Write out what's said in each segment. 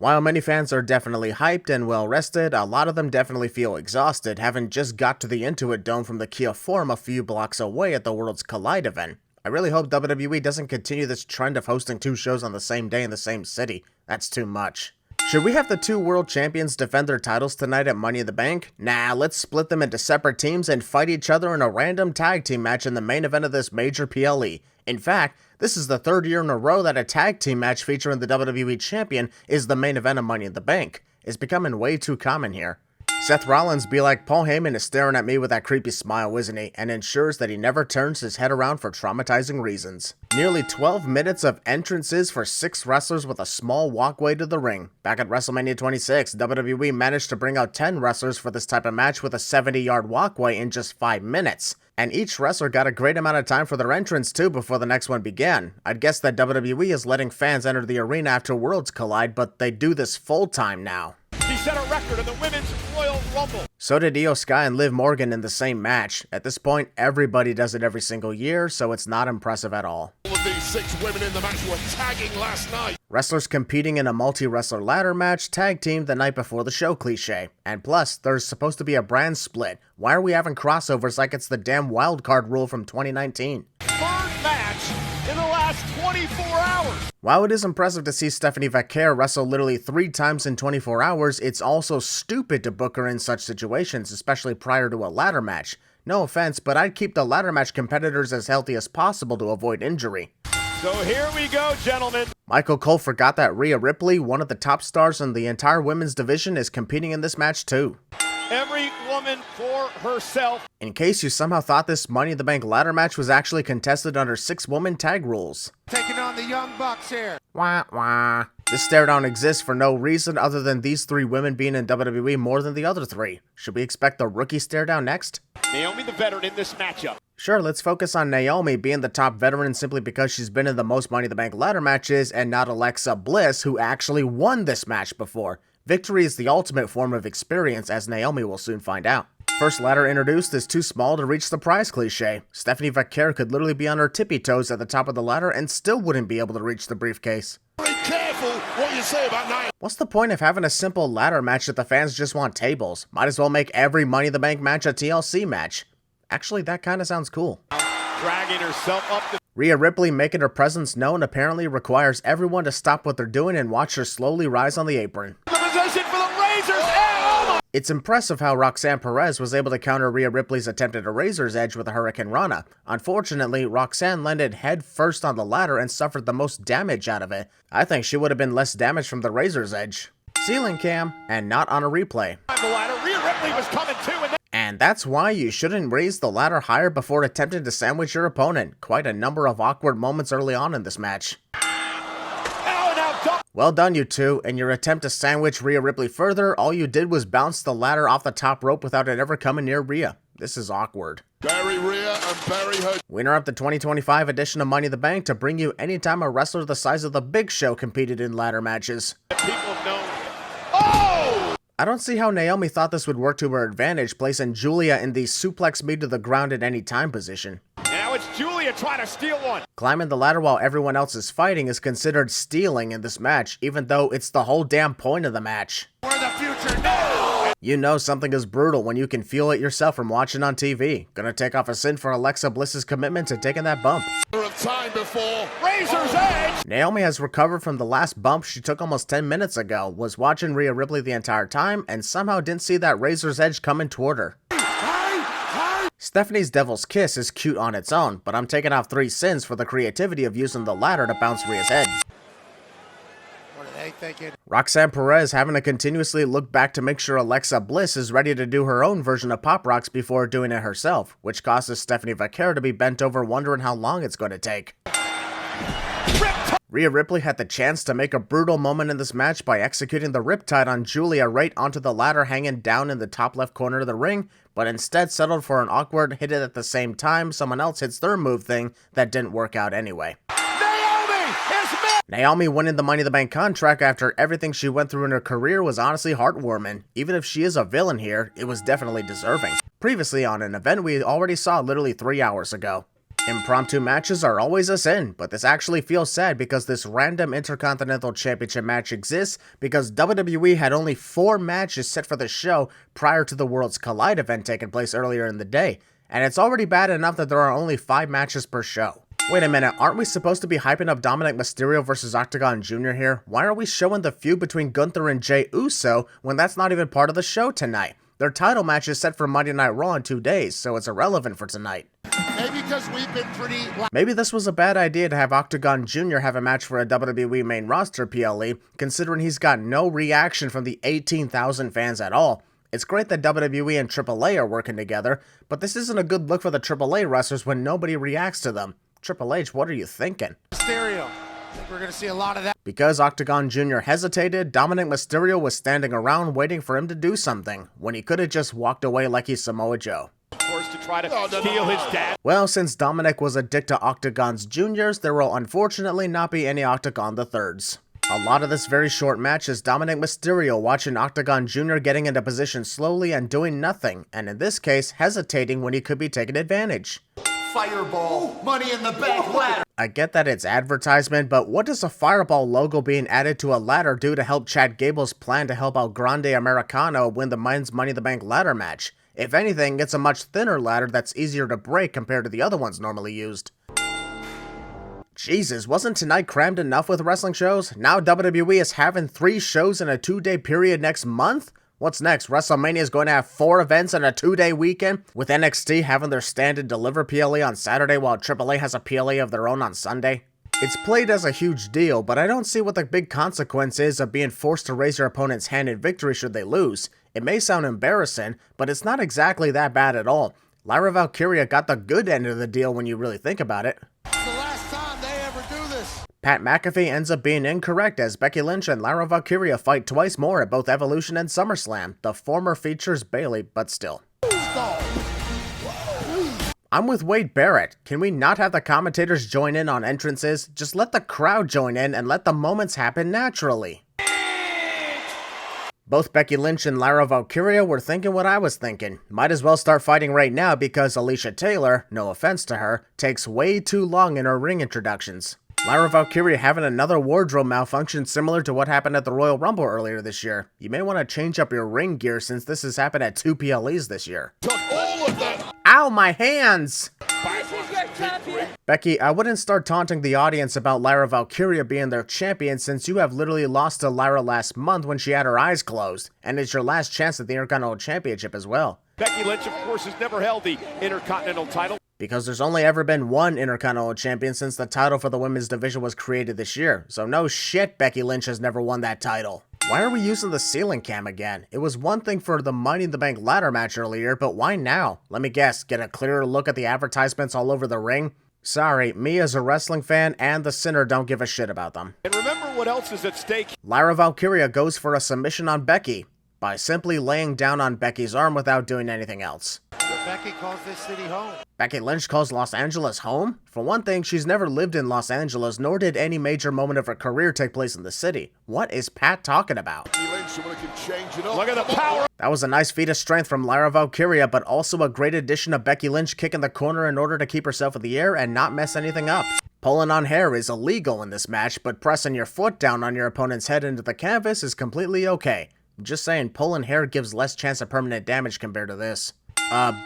While many fans are definitely hyped and well rested, a lot of them definitely feel exhausted, having just got to the Intuit Dome from the Kia Forum a few blocks away at the Worlds Collide event. I really hope WWE doesn't continue this trend of hosting two shows on the same day in the same city. That's too much. Should we have the two world champions defend their titles tonight at Money in the Bank? Nah, let's split them into separate teams and fight each other in a random tag team match in the main event of this major PLE. In fact, this is the third year in a row that a tag team match featuring the WWE Champion is the main event of Money in the Bank. It's becoming way too common here. Seth Rollins be like, Paul Heyman is staring at me with that creepy smile, isn't he? And ensures that he never turns his head around for traumatizing reasons. Nearly 12 minutes of entrances for 6 wrestlers with a small walkway to the ring. Back at WrestleMania 26, WWE managed to bring out 10 wrestlers for this type of match with a 70-yard walkway in just 5 minutes. And each wrestler got a great amount of time for their entrance too before the next one began. I'd guess that WWE is letting fans enter the arena after Worlds Collide, but they do this full time now. He set a record in the Women's Royal Rumble. So did Io Sky and Liv Morgan in the same match. At this point, everybody does it every single year, so it's not impressive at all. All of these 6 women in the match were tagging last night. Wrestlers competing in a multi-wrestler ladder match, tag team the night before the show cliche. And plus, there's supposed to be a brand split. Why are we having crossovers like it's the damn wildcard rule from 2019? Third match in the last 24 hours. While it is impressive to see Stephanie Vaquer wrestle literally 3 times in 24 hours, it's also stupid to book her in such situations, especially prior to a ladder match. No offense, but I'd keep the ladder match competitors as healthy as possible to avoid injury. So here we go, gentlemen. Michael Cole forgot that Rhea Ripley, one of the top stars in the entire women's division, is competing in this match too. Every woman for herself. In case you somehow thought this Money in the Bank ladder match was actually contested under 6-woman tag rules. Taking on the Young Bucks here. Wah wah. This stare down exists for no reason other than these 3 women being in WWE more than the other 3. Should we expect the rookie stare down next? Naomi the veteran in this matchup. Sure, let's focus on Naomi being the top veteran simply because she's been in the most Money in the Bank ladder matches and not Alexa Bliss, who actually won this match before. Victory is the ultimate form of experience, as Naomi will soon find out. First ladder introduced is too small to reach the prize cliche. Stephanie Vaquer could literally be on her tippy toes at the top of the ladder and still wouldn't be able to reach the briefcase. Be careful what you say about Naomi. What's the point of having a simple ladder match if the fans just want tables? Might as well make every Money in the Bank match a TLC match. Actually, that kinda sounds cool. Dragging herself up the... Rhea Ripley making her presence known apparently requires everyone to stop what they're doing and watch her slowly rise on the apron. The position for the Razor's Edge. Oh my... It's impressive how Roxanne Perez was able to counter Rhea Ripley's attempt at a Razor's Edge with a Hurricane Rana. Unfortunately, Roxanne landed head first on the ladder and suffered the most damage out of it. I think she would have been less damaged from the Razor's Edge. Ceiling cam, and not on a replay. The ladder. Rhea Ripley was coming too, And that's why you shouldn't raise the ladder higher before attempting to sandwich your opponent. Quite a number of awkward moments early on in this match. Well done, you two. In your attempt to sandwich Rhea Ripley further, all you did was bounce the ladder off the top rope without it ever coming near Rhea. This is awkward. Bury Rhea and bury her. Winner of the 2025 edition of Money in the Bank to bring you anytime a wrestler the size of the Big Show competed in ladder matches. People have known. Oh! I don't see how Naomi thought this would work to her advantage, placing Julia in the suplex me to the ground at any time position. Now it's Julia trying to steal one. Climbing the ladder while everyone else is fighting is considered stealing in this match, even though it's the whole damn point of the match. For the future now. You know something is brutal when you can feel it yourself from watching on TV. Gonna take off a sin for Alexa Bliss's commitment to taking that bump. Of time before Razor's Edge. Naomi has recovered from the last bump she took almost 10 minutes ago, was watching Rhea Ripley the entire time, and somehow didn't see that Razor's Edge coming toward her. Stephanie's Devil's Kiss is cute on its own, but I'm taking off 3 sins for the creativity of using the ladder to bounce Rhea's head. What are they thinking? Roxanne Perez having to continuously look back to make sure Alexa Bliss is ready to do her own version of Pop Rocks before doing it herself, which causes Stephanie Vaquer to be bent over wondering how long it's going to take. Rhea Ripley had the chance to make a brutal moment in this match by executing the Riptide on Julia right onto the ladder hanging down in the top left corner of the ring, but instead settled for an awkward hit it at the same time someone else hits their move thing that didn't work out anyway. Naomi winning the Money in the Bank contract after everything she went through in her career was honestly heartwarming. Even if she is a villain here, it was definitely deserving. Previously on an event we already saw literally 3 hours ago. Impromptu matches are always a sin, but this actually feels sad because this random Intercontinental Championship match exists because WWE had only 4 matches set for the show prior to the Worlds Collide event taking place earlier in the day, and it's already bad enough that there are only 5 matches per show. Wait a minute, aren't we supposed to be hyping up Dominic Mysterio versus Octagon Jr. here? Why are we showing the feud between Gunther and Jey Uso when that's not even part of the show tonight? Their title match is set for Monday Night Raw in 2 days, so it's irrelevant for tonight. Maybe because we've been pretty... Maybe this was a bad idea to have Octagon Jr. have a match for a WWE main roster PLE, considering he's got no reaction from the 18,000 fans at all. It's great that WWE and AAA are working together, but this isn't a good look for the AAA wrestlers when nobody reacts to them. Triple H, what are you thinking? Stereo. I think we're going to see a lot of that. Because Octagon Jr. hesitated, Dominic Mysterio was standing around waiting for him to do something, when he could have just walked away like he's Samoa Joe. Of course, to try to steal his dad. Well, since Dominic was a dick to Octagon's Juniors, there will unfortunately not be any Octagon the Thirds. A lot of this very short match is Dominic Mysterio watching Octagon Jr. getting into position slowly and doing nothing, and in this case, hesitating when he could be taking advantage. Fireball, money in the bank ladder. I get that it's advertisement, but what does a Fireball logo being added to a ladder do to help Chad Gable's plan to help out Grande Americano win the men's Money in the Bank ladder match? If anything, it's a much thinner ladder that's easier to break compared to the other ones normally used. Jesus, wasn't tonight crammed enough with wrestling shows? Now WWE is having 3 shows in a 2-day period next month? What's next? WrestleMania is going to have 4 events in a 2-day weekend, with NXT having their stand and deliver PLE on Saturday while AAA has a PLE of their own on Sunday? It's played as a huge deal, but I don't see what the big consequence is of being forced to raise your opponent's hand in victory should they lose. It may sound embarrassing, but it's not exactly that bad at all. Lyra Valkyria got the good end of the deal when you really think about it. It's the last time they ever do this. Pat McAfee ends up being incorrect as Becky Lynch and Lyra Valkyria fight twice more at both Evolution and SummerSlam. The former features Bayley, but still. I'm with Wade Barrett. Can we not have the commentators join in on entrances? Just let the crowd join in and let the moments happen naturally. Both Becky Lynch and Lyra Valkyria were thinking what I was thinking. Might as well start fighting right now because Alicia Taylor, no offense to her, takes way too long in her ring introductions. Lyra Valkyria having another wardrobe malfunction similar to what happened at the Royal Rumble earlier this year. You may want to change up your ring gear since this has happened at 2 PLEs this year. Took all of them. Ow, my hands! Becky, I wouldn't start taunting the audience about Lyra Valkyria being their champion since you have literally lost to Lyra last month when she had her eyes closed, and it's your last chance at the Intercontinental Championship as well. Becky Lynch, of course, has never held the Intercontinental title. Because there's only ever been one Intercontinental Champion since the title for the women's division was created this year, so no shit Becky Lynch has never won that title. Why are we using the ceiling cam again? It was one thing for the Money in the Bank ladder match earlier, but why now? Let me guess, get a clearer look at the advertisements all over the ring? Sorry, me as a wrestling fan and the Sinner don't give a shit about them. And remember what else is at stake. Lyra Valkyria goes for a submission on Becky by simply laying down on Becky's arm without doing anything else. Becky calls this city home. Becky Lynch calls Los Angeles home? For one thing, she's never lived in Los Angeles, nor did any major moment of her career take place in the city. What is Pat talking about? Look at the power. That was a nice feat of strength from Lyra Valkyria, but also a great addition of Becky Lynch kicking the corner in order to keep herself in the air and not mess anything up. Pulling on hair is illegal in this match, but pressing your foot down on your opponent's head into the canvas is completely okay. Just saying, pulling hair gives less chance of permanent damage compared to this.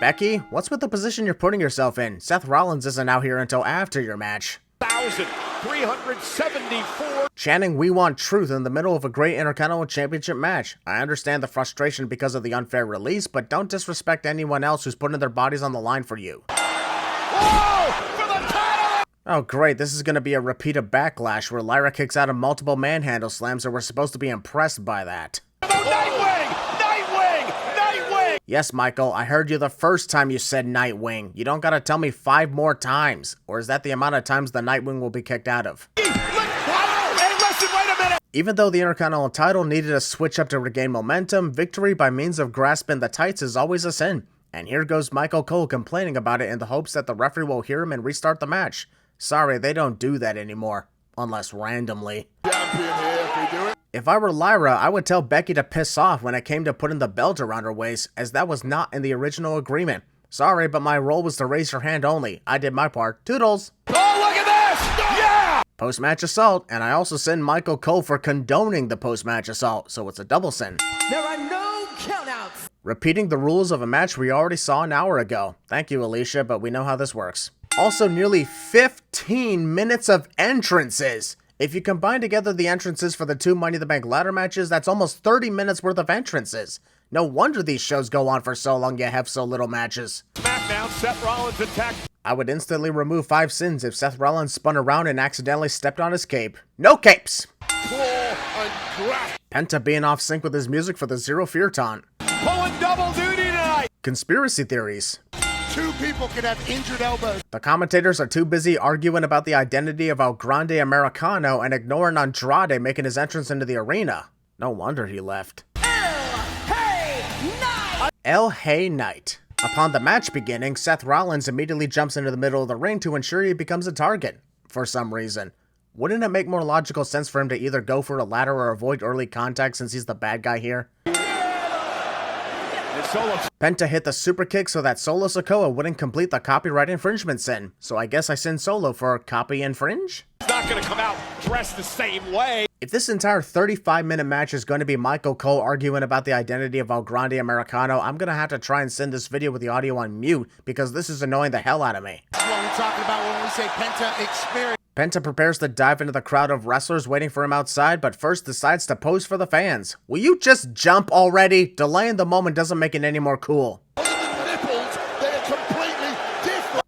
Becky, what's with the position you're putting yourself in? Seth Rollins isn't out here until after your match. 1,374. Chanting "We want truth" in the middle of a great Intercontinental Championship match. I understand the frustration because of the unfair release, but don't disrespect anyone else who's putting their bodies on the line for you. Whoa! For the title! Oh great, this is going to be a repeat of Backlash where Lyra kicks out of multiple manhandle slams and we're supposed to be impressed by that. Nightwing! Nightwing! Nightwing! Yes, Michael, I heard you the first time you said Nightwing. You don't gotta tell me 5 more times. Or is that the amount of times the Nightwing will be kicked out of? Hey, listen, wait a minute! Even though the Intercontinental title needed a switch up to regain momentum, victory by means of grasping the tights is always a sin. And here goes Michael Cole complaining about it in the hopes that the referee will hear him and restart the match. Sorry, they don't do that anymore. Unless randomly. If I were Lyra, I would tell Becky to piss off when it came to putting the belt around her waist, as that was not in the original agreement. Sorry, but my role was to raise your hand only. I did my part. Toodles! Oh, look at this! Yeah! Post-match assault, and I also send Michael Cole for condoning the post-match assault, so it's a double sin. There are no countouts. Repeating the rules of a match we already saw an hour ago. Thank you, Alicia, but we know how this works. Also, nearly 15 minutes of entrances. If you combine together the entrances for the 2 Money in the Bank ladder matches, that's almost 30 minutes worth of entrances. No wonder these shows go on for so long, you have so little matches. SmackDown, Seth Rollins attack. I would instantly remove 5 sins if Seth Rollins spun around and accidentally stepped on his cape. No capes! Pull and crash. Penta being off sync with his music for the Zero Fear taunt. Pulling double duty tonight. Conspiracy theories. 2 people could have injured elbows. The commentators are too busy arguing about the identity of El Grande Americano and ignoring Andrade making his entrance into the arena. No wonder he left. El Hey Night. Upon the match beginning, Seth Rollins immediately jumps into the middle of the ring to ensure he becomes a target, for some reason. Wouldn't it make more logical sense for him to either go for a ladder or avoid early contact since he's the bad guy here? Penta hit the super kick so that Solo Sikoa wouldn't complete the copyright infringement sin, so I guess I send Solo for copy infringe? He's not going to come out dressed the same way. If this entire 35-minute match is going to be Michael Cole arguing about the identity of El Grande Americano, I'm going to have to try and send this video with the audio on mute because this is annoying the hell out of me. That's what we're talking about when we say Penta experience. Penta prepares to dive into the crowd of wrestlers waiting for him outside, but first decides to pose for the fans. Will you just jump already? Delaying the moment doesn't make it any more cool.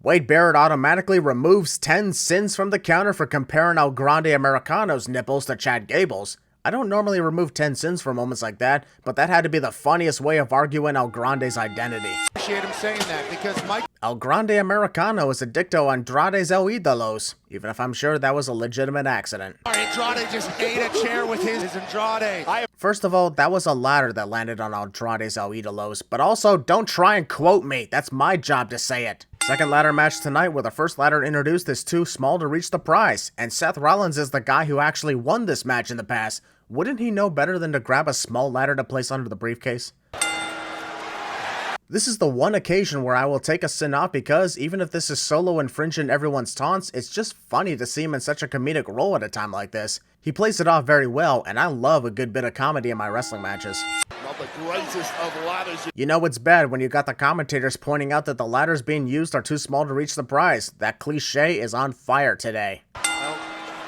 Wade Barrett automatically removes 10 sins from the counter for comparing El Grande Americano's nipples to Chad Gable's. I don't normally remove 10 sins for moments like that, but that had to be the funniest way of arguing El Grande's identity. I appreciate him saying that because Mike. El Grande Americano is a dicto Andrade's El Ídolos, even if I'm sure that was a legitimate accident. Andrade just ate a chair with his Andrade. First of all, that was a ladder that landed on Andrade's El Ídolos, but also don't try and quote me, that's my job to say it. Second ladder match tonight where the first ladder introduced is too small to reach the prize, and Seth Rollins is the guy who actually won this match in the past. Wouldn't he know better than to grab a small ladder to place under the briefcase? This is the one occasion where I will take a sin off because even if this is Solo infringing everyone's taunts, it's just funny to see him in such a comedic role at a time like this. He plays it off very well, and I love a good bit of comedy in my wrestling matches. Not the greatest of ladders. You know it's bad when you got the commentators pointing out that the ladders being used are too small to reach the prize. That cliche is on fire today.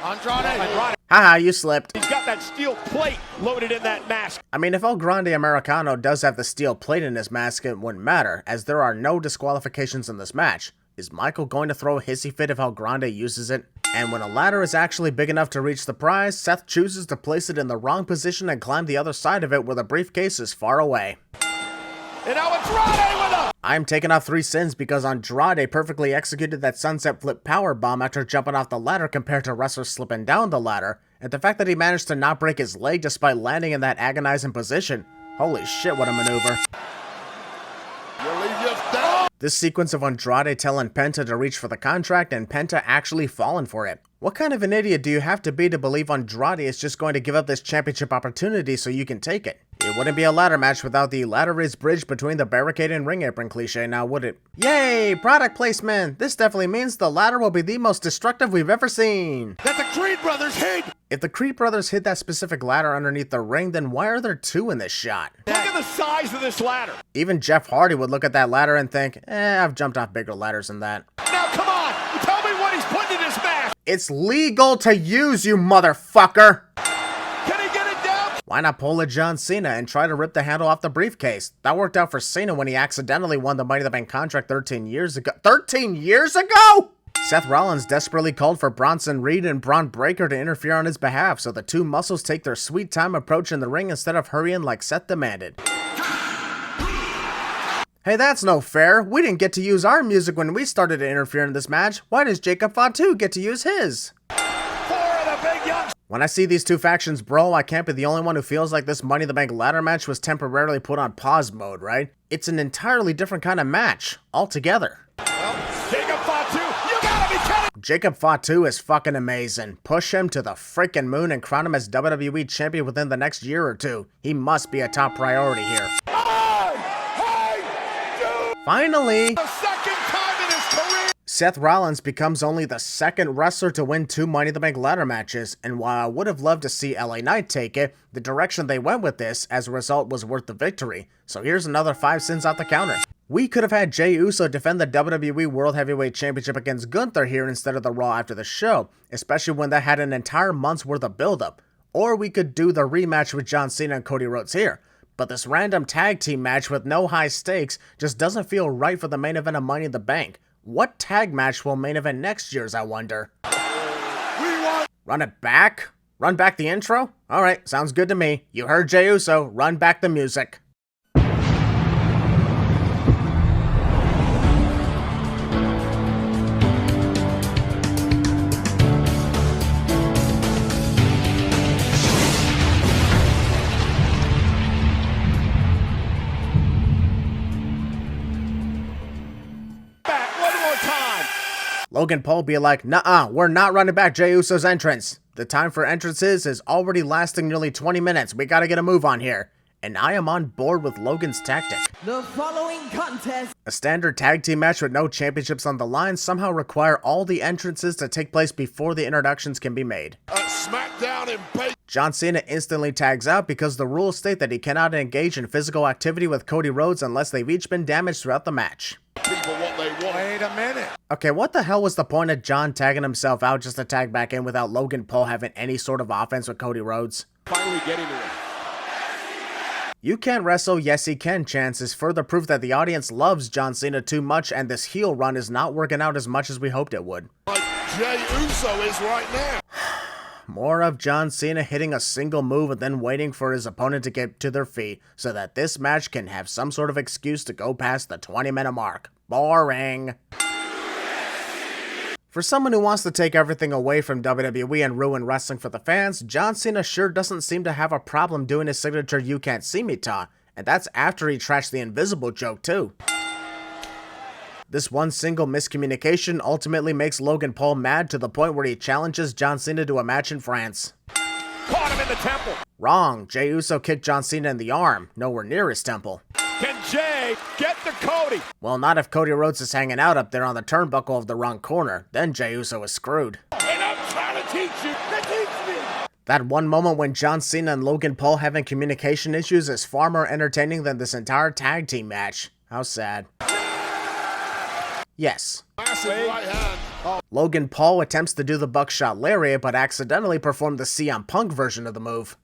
Andrade. Haha, you slipped. He's got that steel plate loaded in that mask. I mean, if El Grande Americano does have the steel plate in his mask, it wouldn't matter, as there are no disqualifications in this match. Is Michael going to throw a hissy fit if El Grande uses it? And when a ladder is actually big enough to reach the prize, Seth chooses to place it in the wrong position and climb the other side of it where the briefcase is far away. And now Andrade with him. I'm taking off 3 sins because Andrade perfectly executed that sunset flip powerbomb after jumping off the ladder compared to wrestlers slipping down the ladder, and the fact that he managed to not break his leg despite landing in that agonizing position. Holy shit, what a maneuver. This sequence of Andrade telling Penta to reach for the contract and Penta actually falling for it. What kind of an idiot do you have to be to believe Andrade is just going to give up this championship opportunity so you can take it? It wouldn't be a ladder match without the ladder is bridged between the barricade and ring apron cliche, now would it? Yay! Product placement! This definitely means the ladder will be the most destructive we've ever seen. That the Creed brothers hid. If the Creed brothers hid that specific ladder underneath the ring, then why are there 2 in this shot? Look at the size of this ladder. Even Jeff Hardy would look at that ladder and think, I've jumped off bigger ladders than that. Now come on, tell me what he's putting in his mask. It's legal to use, you motherfucker! Can he get it down? Why not pull a John Cena and try to rip the handle off the briefcase? That worked out for Cena when he accidentally won the Money in the Bank contract 13 years ago. 13 years ago?! Seth Rollins desperately called for Bronson Reed and Braun Breaker to interfere on his behalf, so the 2 muscles take their sweet time approaching the ring instead of hurrying like Seth demanded. Hey, that's no fair. We didn't get to use our music when we started to interfere in this match. Why does Jacob Fatu get to use his? 4 of the big young. When I see these 2 factions brawl, I can't be the only one who feels like this Money in the Bank ladder match was temporarily put on pause mode, right? It's an entirely different kind of match, altogether. Jacob Fatu, you gotta be kidding. Jacob Fatu is fucking amazing. Push him to the freaking moon and crown him as WWE Champion within the next year or 2. He must be a top priority here. Finally! The second time in his career. Seth Rollins becomes only the second wrestler to win 2 Money in the Bank ladder matches, and while I would have loved to see LA Knight take it, the direction they went with this, as a result, was worth the victory. So here's another 5 cents out the counter. We could have had Jey Uso defend the WWE World Heavyweight Championship against Gunther here instead of the Raw after the show, especially when that had an entire month's worth of build-up. Or we could do the rematch with John Cena and Cody Rhodes here. But this random tag team match with no high stakes just doesn't feel right for the main event of Money in the Bank. What tag match will main event next year's, I wonder? Run it back? Run back the intro? Alright, sounds good to me. You heard Jey Uso, run back the music. Logan Paul be like, "Nuh-uh, we're not running back Jey Uso's entrance. The time for entrances is already lasting nearly 20 minutes. We gotta get a move on here." And I am on board with Logan's tactic. The following contest. A standard tag team match with no championships on the line somehow require all the entrances to take place before the introductions can be made. SmackDown and base. John Cena instantly tags out because the rules state that he cannot engage in physical activity with Cody Rhodes unless they've each been damaged throughout the match. People what they want. Wait a minute. Okay, what the hell was the point of John tagging himself out just to tag back in without Logan Paul having any sort of offense with Cody Rhodes? Finally getting to it. You can't wrestle, yes he can chance is further proof that the audience loves John Cena too much and this heel run is not working out as much as we hoped it would. Like Jey Uso is right now. More of John Cena hitting a single move and then waiting for his opponent to get to their feet so that this match can have some sort of excuse to go past the 20-minute mark. Boring. For someone who wants to take everything away from WWE and ruin wrestling for the fans, John Cena sure doesn't seem to have a problem doing his signature "You Can't See Me" taunt, and that's after he trashed the invisible joke too. This one single miscommunication ultimately makes Logan Paul mad to the point where he challenges John Cena to a match in France. Caught him in the temple. Wrong, Jey Uso kicked John Cena in the arm, nowhere near his temple. Can Jey get to Cody? Well, not if Cody Rhodes is hanging out up there on the turnbuckle of the wrong corner, then Jey Uso is screwed. And I'm trying to teach you. Teach me. That one moment when John Cena and Logan Paul having communication issues is far more entertaining than this entire tag team match. How sad. Yes. Massive right hand. Oh. Logan Paul attempts to do the buckshot lariat, but accidentally performed the CM Punk version of the move.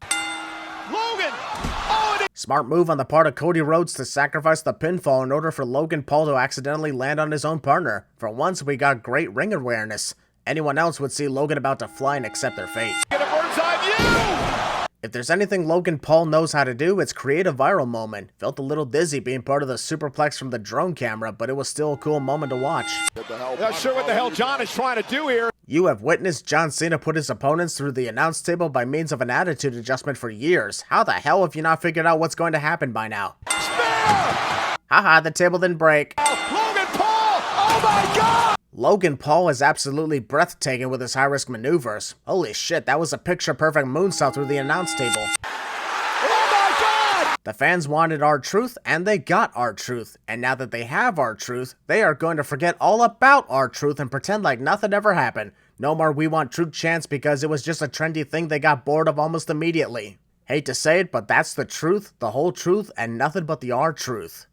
Logan. Oh, it is. Smart move on the part of Cody Rhodes to sacrifice the pinfall in order for Logan Paul to accidentally land on his own partner. For once, we got great ring awareness. Anyone else would see Logan about to fly and accept their fate. Get a bird's eye view. If there's anything Logan Paul knows how to do, it's create a viral moment. Felt a little dizzy being part of the superplex from the drone camera, but it was still a cool moment to watch. Not sure what the hell John is trying to do here. You have witnessed John Cena put his opponents through the announce table by means of an attitude adjustment for years. How the hell have you not figured out what's going to happen by now? Spear! Haha, the table didn't break. Logan Paul! Oh my God! Logan Paul is absolutely breathtaking with his high-risk maneuvers. Holy shit, that was a picture-perfect moonsault through the announce table. Oh my God! The fans wanted R-Truth, and they got R-Truth. And now that they have R-Truth, they are going to forget all about R-Truth and pretend like nothing ever happened. No more "We Want Truth" chants because it was just a trendy thing they got bored of almost immediately. Hate to say it, but that's the truth, the whole truth, and nothing but the R-Truth.